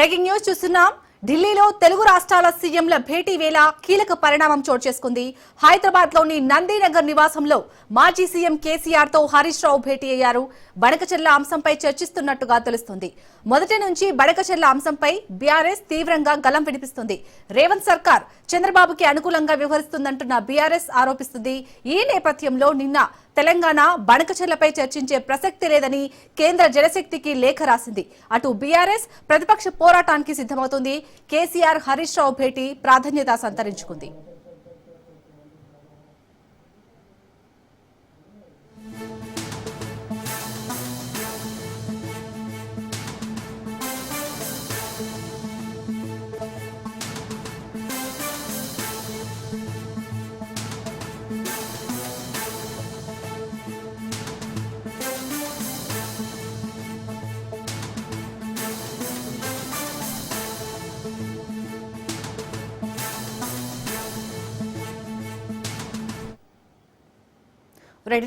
Breaking news చూస్తున్నాం. ఢిల్లీలో తెలుగు రాష్ట్రాల సీఎంల భేటీ వేళ కీలక పరిణామం చోటు చేసుకుంది. హైదరాబాద్ లోని నందీనగర్ నివాసంలో మాజీ సీఎం కేసీఆర్ తో హరీష్ రావు భేటీ అయ్యారు. బడకచెర్ల అంశంపై చర్చిస్తున్నట్టుగా తెలుస్తుంది. మొదటి నుంచి బడకచెర్ల అంశంపై బీఆర్ఎస్ తీవ్రంగా గలం వినిపిస్తుంది. రేవంత్ సర్కార్ చంద్రబాబుకి అనుకూలంగా వ్యవహరిస్తుందంటున్న బీఆర్ఎస్ ఆరోపిస్తుంది. ఈ నేపథ్యంలో నిన్న తెలంగాణ బడకచెర్లపై చర్చించే ప్రసక్తి లేదని కేంద్ర జలశక్తికి లేఖ రాసింది. అటు బీఆర్ఎస్ ప్రతిపక్ష పోరాటానికి సిద్ధమవుతుంది. కేసీఆర్ హరీష్ రావు భేటీ ప్రాధాన్యత సంతరించుకుంది.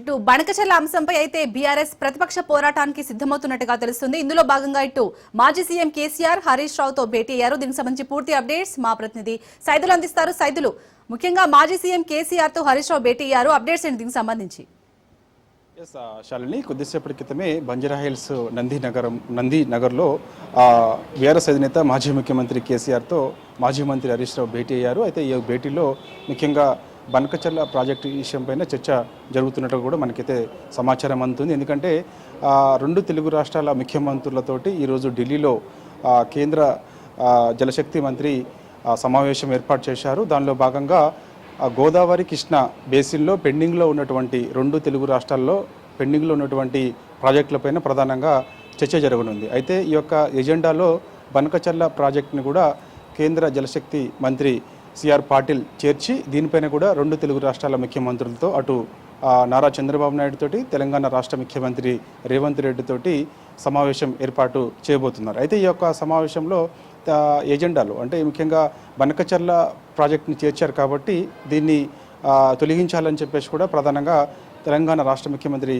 టు బనకచెర్ల అంశంపై అయితే బీఆర్ఎస్ ప్రతిపక్ష పోరాటానికి సిద్ధమవుతున్నట్టుగా తెలుస్తుంది. ఇందులో భాగంగా ఇటు మాజీ సీఎం కేసీఆర్ హరీష్ రావుతో భేటీ అయ్యారు. దీనికి సంబంధించి పూర్తి అప్డేట్స్ మా ప్రతినిధి సైదులు అందిస్తారు. సైదులు, ముఖ్యంగా మాజీ సీఎం కేసీఆర్ తో హరీష్ రావు భేటీ అయ్యారు. అప్డేట్స్ ఏంటి దీనికి సంబంధించి? శాలిని, కొద్దిసేపటి క్రితమే బంజారాహిల్స్ నందీనగర్లో బీఆర్ఎస్ అధినేత మాజీ ముఖ్యమంత్రి కేసీఆర్తో మాజీ మంత్రి హరీష్ రావు భేటీ అయ్యారు. అయితే ఈ భేటీలో ముఖ్యంగా బనకచెర్ల ప్రాజెక్టు విషయంపైన చర్చ జరుగుతున్నట్టు కూడా మనకైతే సమాచారం అందుతుంది. ఎందుకంటే రెండు తెలుగు రాష్ట్రాల ముఖ్యమంత్రులతోటి ఈరోజు ఢిల్లీలో కేంద్ర జలశక్తి మంత్రి సమావేశం ఏర్పాటు చేశారు. దానిలో భాగంగా గోదావరి కృష్ణ బేసిన్లో పెండింగ్లో ఉన్నటువంటి రెండు తెలుగు రాష్ట్రాల్లో పెండింగ్లో ఉన్నటువంటి ప్రాజెక్టులపైన ప్రధానంగా చర్చ జరగనుంది. అయితే ఈ యొక్క ఎజెండాలో బనకచెర్ల ప్రాజెక్టుని కూడా కేంద్ర జలశక్తి మంత్రి సిఆర్ పాటిల్ చేర్చి దీనిపైన కూడా రెండు తెలుగు రాష్ట్రాల ముఖ్యమంత్రులతో అటు నారా చంద్రబాబు నాయుడు తోటి తెలంగాణ రాష్ట్ర ముఖ్యమంత్రి రేవంత్ రెడ్డి తోటి సమావేశం ఏర్పాటు చేయబోతున్నారు. అయితే ఈ యొక్క సమావేశంలో ఎజెండాలు అంటే ముఖ్యంగా బనకచెర్ల ప్రాజెక్టుని చేర్చారు కాబట్టి దీన్ని తొలగించాలని చెప్పేసి కూడా ప్రధానంగా తెలంగాణ రాష్ట్ర ముఖ్యమంత్రి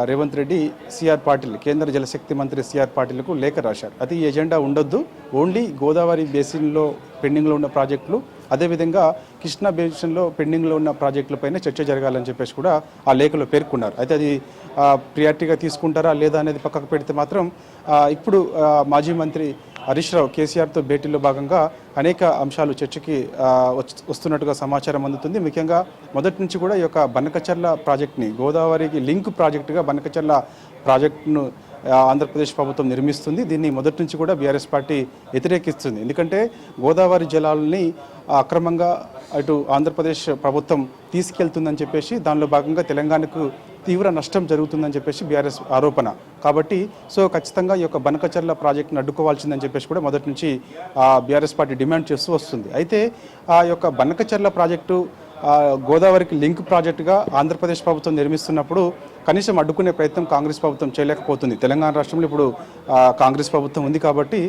రేవంత్ రెడ్డి సిఆర్ పాటిల్ కేంద్ర జలశక్తి మంత్రి సిఆర్ పాటిల్కు లేఖ రాశారు. అది ఈ ఎజెండా ఉండొద్దు, ఓన్లీ గోదావరి బేసిన్లో పెండింగ్లో ఉన్న ప్రాజెక్టులు అదేవిధంగా కృష్ణా బేసిన్లో పెండింగ్లో ఉన్న ప్రాజెక్టులపైన చర్చ జరగాలని చెప్పేసి కూడా ఆ లేఖలో పేర్కొన్నారు. అయితే అది ప్రియారిటీగా తీసుకుంటారా లేదా అనేది పక్కకు పెడితే మాత్రం ఇప్పుడు మాజీ మంత్రి హరీష్ రావు కేసీఆర్తో భేటీలో భాగంగా అనేక అంశాలు చర్చకి వస్తున్నట్టుగా సమాచారం అందుతుంది. ముఖ్యంగా మొదటి నుంచి కూడా ఈ యొక్క బనకచెర్ల ప్రాజెక్ట్ని గోదావరికి లింక్ ప్రాజెక్టుగా బనకచెర్ల ప్రాజెక్టును ఆంధ్రప్రదేశ్ ప్రభుత్వం నిర్మిస్తుంది. దీన్ని మొదటి నుంచి కూడా బీఆర్ఎస్ పార్టీ వ్యతిరేకిస్తుంది. ఎందుకంటే గోదావరి జలాలని అక్రమంగా అటు ఆంధ్రప్రదేశ్ ప్రభుత్వం తీసుకెళ్తుందని చెప్పేసి దానిలో భాగంగా తెలంగాణకు తీవ్ర నష్టం జరుగుతుందని చెప్పేసి బీఆర్ఎస్ ఆరోపణ. కాబట్టి ఖచ్చితంగా ఈ యొక్క బనకచెర్ల ప్రాజెక్టును అడ్డుకోవాల్సిందని చెప్పేసి కూడా మొదటి నుంచి బీఆర్ఎస్ పార్టీ డిమాండ్ చేస్తూ వస్తుంది. అయితే ఆ యొక్క బనకచెర్ల ప్రాజెక్టు గోదావరికి లింక్ ప్రాజెక్టుగా ఆంధ్రప్రదేశ్ ప్రభుత్వం నిర్మిస్తున్నప్పుడు కనీసం అడ్డుకునే ప్రయత్నం కాంగ్రెస్ ప్రభుత్వం చేయలేకపోతుంది. తెలంగాణ రాష్ట్రంలో ఇప్పుడు కాంగ్రెస్ ప్రభుత్వం ఉంది కాబట్టి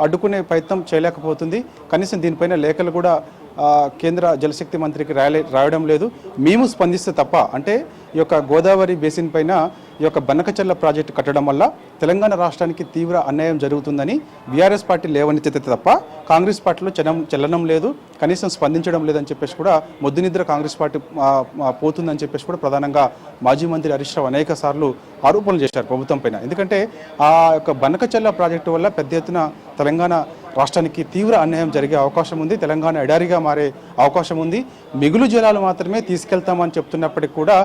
అడ్డుకునే ప్రయత్నం చేయలేకపోతుంది. కనీసం దీనిపైన లేఖలు కూడా కేంద్ర జలశక్తి మంత్రికి రాయడం లేదు. మేము స్పందిస్తే తప్ప అంటే ఈ యొక్క గోదావరి బేసిన్ పైన ఈ యొక్క బనకచెర్ల ప్రాజెక్టు కట్టడం వల్ల తెలంగాణ రాష్ట్రానికి తీవ్ర అన్యాయం జరుగుతుందని బీఆర్ఎస్ పార్టీ లేవనెత్తితే తప్ప కాంగ్రెస్ పార్టీలో చెల్లడం లేదు, కనీసం స్పందించడం లేదని చెప్పేసి కూడా మొద్దునిద్ర కాంగ్రెస్ పార్టీ పోతుందని చెప్పేసి కూడా ప్రధానంగా మాజీ మంత్రి హరీష్ రావు అనేక సార్లు ఆరోపణలు చేశారు ప్రభుత్వం పైన. ఎందుకంటే ఆ యొక్క బనకచెర్ల ప్రాజెక్టు వల్ల పెద్ద ఎత్తున తెలంగాణ రాష్ట్రానికి తీవ్ర అన్యాయం జరిగే అవకాశం ఉంది. తెలంగాణ ఎడారిగా మారే అవకాశం ఉంది. మిగులు జలాలు మాత్రమే తీసుకెళ్తామని చెప్తున్నప్పటికీ కూడా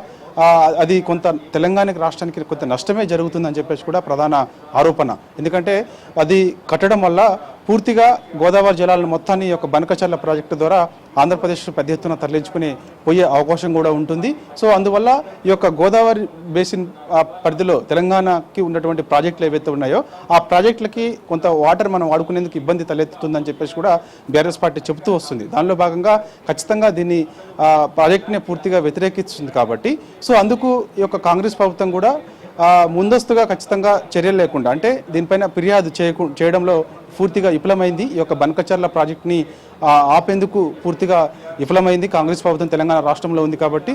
అది కొంత తెలంగాణకి రాష్ట్రానికి కొంత నష్టమే జరుగుతుందని చెప్పేసి కూడా ప్రధాన ఆరోపణ. ఎందుకంటే అది కట్టడం వల్ల పూర్తిగా గోదావరి జలాలను మొత్తాన్ని యొక్క బనకచెర్ల ప్రాజెక్టు ద్వారా ఆంధ్రప్రదేశ్ పెద్ద ఎత్తున తరలించుకుని పోయే అవకాశం కూడా ఉంటుంది. అందువల్ల ఈ యొక్క గోదావరి బేసిన్ పరిధిలో తెలంగాణకి ఉన్నటువంటి ప్రాజెక్టులు ఏవైతే ఉన్నాయో ఆ ప్రాజెక్టులకి కొంత వాటర్ మనం వాడుకునేందుకు ఇబ్బంది తలెత్తుతుందని చెప్పేసి కూడా బీఆర్ఎస్ పార్టీ చెబుతూ వస్తుంది. దానిలో భాగంగా ఖచ్చితంగా దీన్ని ప్రాజెక్టుని పూర్తిగా వ్యతిరేకిస్తుంది. కాబట్టి అందుకు ఈ యొక్క కాంగ్రెస్ ప్రభుత్వం కూడా ముందస్తుగా ఖచ్చితంగా చర్యలు లేకుండా అంటే దీనిపైన ఫిర్యాదు చేయడంలో పూర్తిగా విఫలమైంది. ఈ యొక్క బనకచెర్ల ప్రాజెక్ట్ని ఆపేందుకు పూర్తిగా విఫలమైంది కాంగ్రెస్ ప్రభుత్వం తెలంగాణ రాష్ట్రంలో ఉంది కాబట్టి.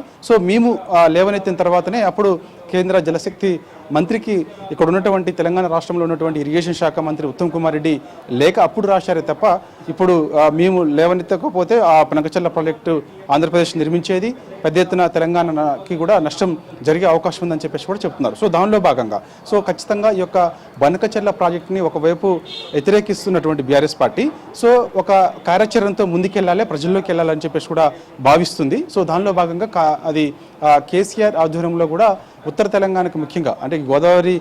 మేము లేవనెత్తిన తర్వాతనే అప్పుడు కేంద్ర జలశక్తి మంత్రికి ఇక్కడ ఉన్నటువంటి తెలంగాణ రాష్ట్రంలో ఉన్నటువంటి ఇరిగేషన్ శాఖ మంత్రి ఉత్తమ్ కుమార్ రెడ్డి లేఖ అప్పుడు రాశారే తప్ప ఇప్పుడు మేము లేవనెత్తకపోతే ఆ బనకచెర్ల ప్రాజెక్టు ఆంధ్రప్రదేశ్ నిర్మించేది పెద్ద ఎత్తున తెలంగాణకి కూడా నష్టం జరిగే అవకాశం ఉందని చెప్పేసి కూడా చెప్తున్నారు. సో దానిలో భాగంగా సో ఖచ్చితంగా ఈ యొక్క బనకచెర్ల ప్రాజెక్టుని ఒకవైపు వ్యతిరేకిస్తున్నటువంటి బీఆర్ఎస్ పార్టీ సో ఒక కార్యాచరణతో ముందుకెళ్లాలి, ప్రజల్లోకి వెళ్ళాలని చెప్పేసి కూడా భావిస్తుంది. సో దానిలో భాగంగా అది కేసీఆర్ ఆధ్వర్యంలో కూడా ఉత్తర తెలంగాణకు ముఖ్యంగా అంటే గోదావరి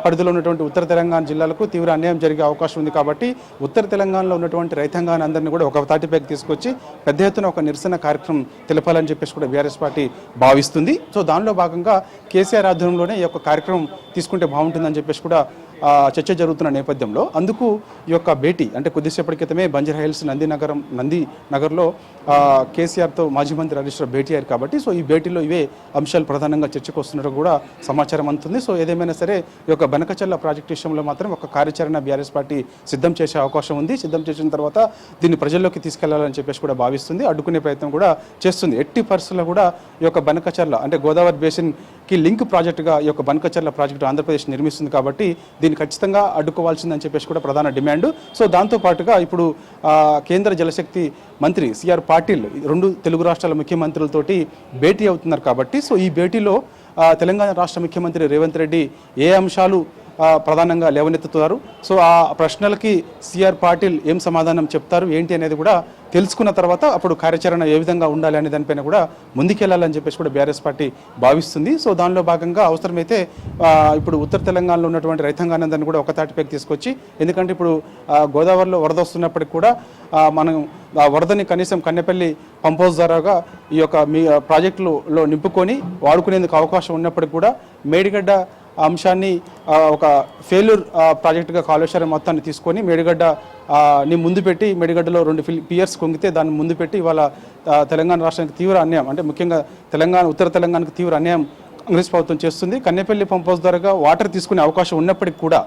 పరిధిలో ఉన్నటువంటి ఉత్తర తెలంగాణ జిల్లాలకు తీవ్ర అన్యాయం జరిగే అవకాశం ఉంది కాబట్టి ఉత్తర తెలంగాణలో ఉన్నటువంటి రైతాంగాన్ని అందరినీ కూడా ఒక తాటిపైకి తీసుకొచ్చి పెద్ద ఎత్తున ఒక నిరసన కార్యక్రమం తెలపాలని చెప్పేసి కూడా బీఆర్ఎస్ పార్టీ భావిస్తుంది. సో దానిలో భాగంగా కేసీఆర్ ఆధ్వర్యంలోనే ఈ యొక్క కార్యక్రమం తీసుకుంటే బాగుంటుందని చెప్పేసి కూడా చర్చ జరుగుతున్న నేపథ్యంలో అందుకు ఈ యొక్క భేటీ అంటే కొద్దిసేపటి క్రితమే బంజారాహిల్స్ నంది నగర్లో కేసీఆర్తో మాజీ మంత్రి హరీష్ రావు భేటీ అయ్యారు కాబట్టి సో ఈ భేటీలో ఇవే అంశాలు ప్రధానంగా చర్చకు వస్తున్నట్టు కూడా సమాచారం అందుతుంది. సో ఏదేమైనా సరే ఈ యొక్క బనకచెర్ల ప్రాజెక్టు విషయంలో మాత్రం ఒక కార్యాచరణ బీఆర్ఎస్ పార్టీ సిద్ధం చేసే అవకాశం ఉంది. సిద్ధం చేసిన తర్వాత దీన్ని ప్రజల్లోకి తీసుకెళ్లాలని చెప్పేసి కూడా భావిస్తుంది, అడ్డుకునే ప్రయత్నం కూడా చేస్తుంది. ఎట్టి పరిస్థితుల్లో కూడా ఈ యొక్క బనకచెర్ల అంటే గోదావరి బేసిన్కి లింక్ ప్రాజెక్టుగా ఈ యొక్క బనకచెర్ల ప్రాజెక్టు ఆంధ్రప్రదేశ్ నిర్మిస్తుంది కాబట్టి దీన్ని ఖచ్చితంగా అడ్డుకోవాల్సిందని చెప్పేసి కూడా ప్రధాన డిమాండ్. సో దాంతోపాటుగా ఇప్పుడు కేంద్ర జలశక్తి మంత్రి సిఆర్ పాటిల్ రెండు తెలుగు రాష్ట్రాల ముఖ్యమంత్రులతోటి భేటీ అవుతున్నారు కాబట్టి సో ఈ భేటీలో తెలంగాణ రాష్ట్ర ముఖ్యమంత్రి రేవంత్ రెడ్డి ఏ అంశాలు ప్రధానంగా లేవనెత్తుతారు, సో ఆ ప్రశ్నలకి సిఆర్ పాటిల్ ఏం సమాధానం చెప్తారు ఏంటి అనేది కూడా తెలుసుకున్న తర్వాత అప్పుడు కార్యాచరణ ఏ విధంగా ఉండాలి అనే దానిపైన కూడా ముందుకెళ్లాలని చెప్పేసి కూడా బీఆర్ఎస్ పార్టీ భావిస్తుంది. సో దానిలో భాగంగా అవసరమైతే ఇప్పుడు ఉత్తర తెలంగాణలో ఉన్నటువంటి రైతాంగానందాన్ని కూడా ఒక తాటిపైకి తీసుకొచ్చి ఎందుకంటే ఇప్పుడు గోదావరిలో వరద వస్తున్నప్పటికి కూడా మనం ఆ వరదని కనీసం కన్నెపల్లి పంప్ హౌస్ ద్వారాగా ఈ యొక్క మీ ప్రాజెక్టులో నింపుకొని వాడుకునేందుకు అవకాశం ఉన్నప్పటికీ కూడా మేడిగడ్డ అంశాన్ని ఒక ఫెయిల్యూర్ ప్రాజెక్టుగా కాళేశ్వరం మొత్తాన్ని తీసుకొని మేడిగడ్డని ముందు పెట్టి మేడిగడ్డలో 2 పియర్స్ కుంగితే దాన్ని ముందు పెట్టి ఇవాళ తెలంగాణ రాష్ట్రానికి తీవ్ర అన్యాయం అంటే ముఖ్యంగా ఉత్తర తెలంగాణకు తీవ్ర అన్యాయం కాంగ్రెస్ ప్రభుత్వం చేస్తుంది. కన్నెపల్లి పంప్ హౌస్ ద్వారా వాటర్ తీసుకునే అవకాశం ఉన్నప్పటికీ కూడా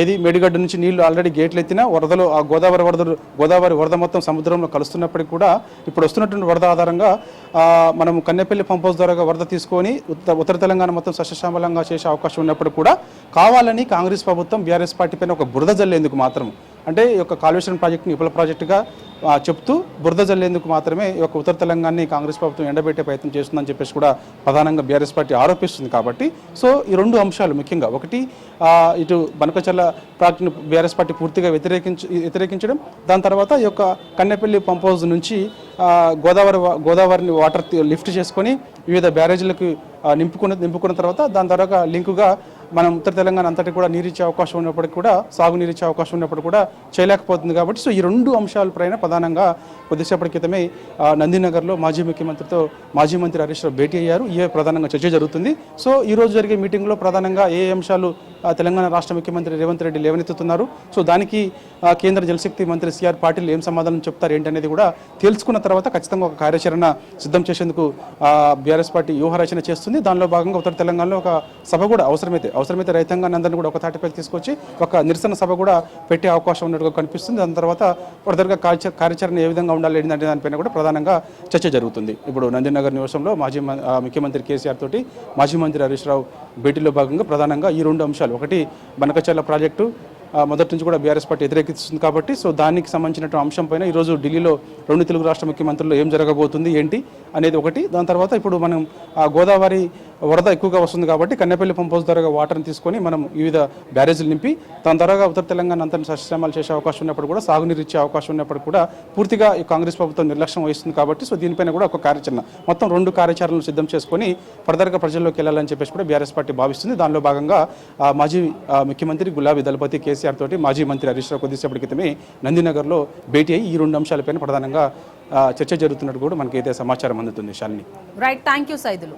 ఏది మేడిగడ్డ నుంచి నీళ్లు ఆల్రెడీ గేట్లు ఎత్తినా వరదలు ఆ గోదావరి వరద మొత్తం సముద్రంలో కలుస్తున్నప్పటికీ కూడా ఇప్పుడు వస్తున్నటువంటి వరద ఆధారంగా మనం కన్నెపల్లి పంప్ హౌస్ ద్వారా వరద తీసుకొని ఉత్తర తెలంగాణ మొత్తం సస్యశ్యామలంగా చేసే అవకాశం ఉన్నప్పుడు కూడా కావాలని కాంగ్రెస్ ప్రభుత్వం బీఆర్ఎస్ పార్టీ పైన ఒక బురద జల్లేందుకు మాత్రం అంటే ఈ యొక్క కాళేశ్వరం ప్రాజెక్టుని విఫల ప్రాజెక్టుగా చెప్తూ బురద జల్లేందుకు మాత్రమే ఈ యొక్క ఉత్తర తెలంగాణని కాంగ్రెస్ ప్రభుత్వం ఎండబెట్టే ప్రయత్నం చేస్తుందని చెప్పేసి కూడా ప్రధానంగా బీఆర్ఎస్ పార్టీ ఆరోపిస్తుంది. కాబట్టి సో ఈ రెండు అంశాలు ముఖ్యంగా ఒకటి ఇటు బనకచెర్ల ప్రాజెక్టును బీఆర్ఎస్ పార్టీ పూర్తిగా వ్యతిరేకించడం, దాని తర్వాత ఈ యొక్క కన్నెపల్లి పంప్ హౌస్ నుంచి గోదావరిని వాటర్ లిఫ్ట్ చేసుకొని వివిధ బ్యారేజీలకు నింపుకున్న తర్వాత దాని తర్వాత లింకుగా మనం ఉత్తర తెలంగాణ అంతటి కూడా నీరిచ్చే అవకాశం ఉన్నప్పటికీ కూడా సాగునీరిచ్చే అవకాశం ఉన్నప్పుడు కూడా చేయలేకపోతుంది. కాబట్టి సో ఈ రెండు అంశాలపైన ప్రధానంగా కొద్దిసేపటి క్రితమే నందినగర్లో మాజీ ముఖ్యమంత్రితో మాజీ మంత్రి హరీష్ రావు భేటీ అయ్యారు. ఇవే ప్రధానంగా చర్చ జరుగుతుంది. సో ఈ రోజు జరిగే మీటింగ్లో ప్రధానంగా ఏ అంశాలు తెలంగాణ రాష్ట్ర ముఖ్యమంత్రి రేవంత్ రెడ్డి లేవనెత్తుతున్నారు, సో దానికి కేంద్ర జలశక్తి మంత్రి సిఆర్ పాటిల్ ఏం సమాధానం చెప్తారు ఏంటనేది కూడా తెలుసుకున్న తర్వాత ఖచ్చితంగా ఒక కార్యాచరణ సిద్ధం చేసేందుకు బీఆర్ఎస్ పార్టీ వ్యూహరచన చేస్తుంది. దానిలో భాగంగా ఉత్తర తెలంగాణలో ఒక సభ కూడా అవసరమైతే రైతాంగాన్ని అందరినీ కూడా ఒక తాటిపైకి తీసుకొచ్చి ఒక నిరసన సభ కూడా పెట్టే అవకాశం ఉన్నట్టుగా కనిపిస్తుంది. దాని తర్వాత ఫర్దర్గా కార్యాచరణ ఏ విధంగా ఉండాలి ఏంటంటే దానిపైన కూడా ప్రధానంగా చర్చ జరుగుతుంది. ఇప్పుడు నందినగర్ నివాసంలో మాజీ ముఖ్యమంత్రి కేసీఆర్ తోటి మాజీ మంత్రి హరీష్ రావు భేటీలో భాగంగా ప్రధానంగా ఈ రెండు అంశాలు ఒకటి బనకచెర్ల ప్రాజెక్టు మొదటి నుంచి కూడా బీఆర్ఎస్ పార్టీ వ్యతిరేకిస్తుంది కాబట్టి సో దానికి సంబంధించిన అంశం పైన ఈరోజు ఢిల్లీలో రెండు తెలుగు రాష్ట్ర ముఖ్యమంత్రులు ఏం జరగబోతుంది ఏంటి అనేది ఒకటి. దాని తర్వాత ఇప్పుడు మనం గోదావరి వరద ఎక్కువగా వస్తుంది కాబట్టి కన్నెపల్లి పంప్ హౌస్ ద్వారా వాటర్ని తీసుకొని మనం వివిధ బ్యారేజీలు నింపి దాని తర్వాత ఉత్తర తెలంగాణ అంతా సస్యశ్యామలు చేసే అవకాశం ఉన్నప్పుడు కూడా సాగునీరు ఇచ్చే అవకాశం ఉన్నప్పుడు కూడా పూర్తిగా ఈ కాంగ్రెస్ ప్రభుత్వం నిర్లక్ష్యం వహిస్తుంది కాబట్టి సో దీనిపైన కూడా ఒక కార్యాచరణ మొత్తం రెండు కార్యాచరణలు సిద్ధం చేసుకొని ఫర్దర్గా ప్రజల్లోకి వెళ్ళాలని చెప్పేసి కూడా బీఆర్ఎస్ పార్టీ భావిస్తుంది. దానిలో భాగంగా మాజీ ముఖ్యమంత్రి గులాబీ దళపతి కేసీఆర్ తోటి మాజీ మంత్రి హరీష్ రావు కొద్దిసేపటి క్రితమే నందినగర్లో భేటీ అయ్యి ఈ రెండు అంశాలపైన ప్రధానంగా చర్చ జరుగుతున్నట్టు కూడా మనకైతే సమాచారం అందుతుంది. Shalini. Right, thank you Saidulu.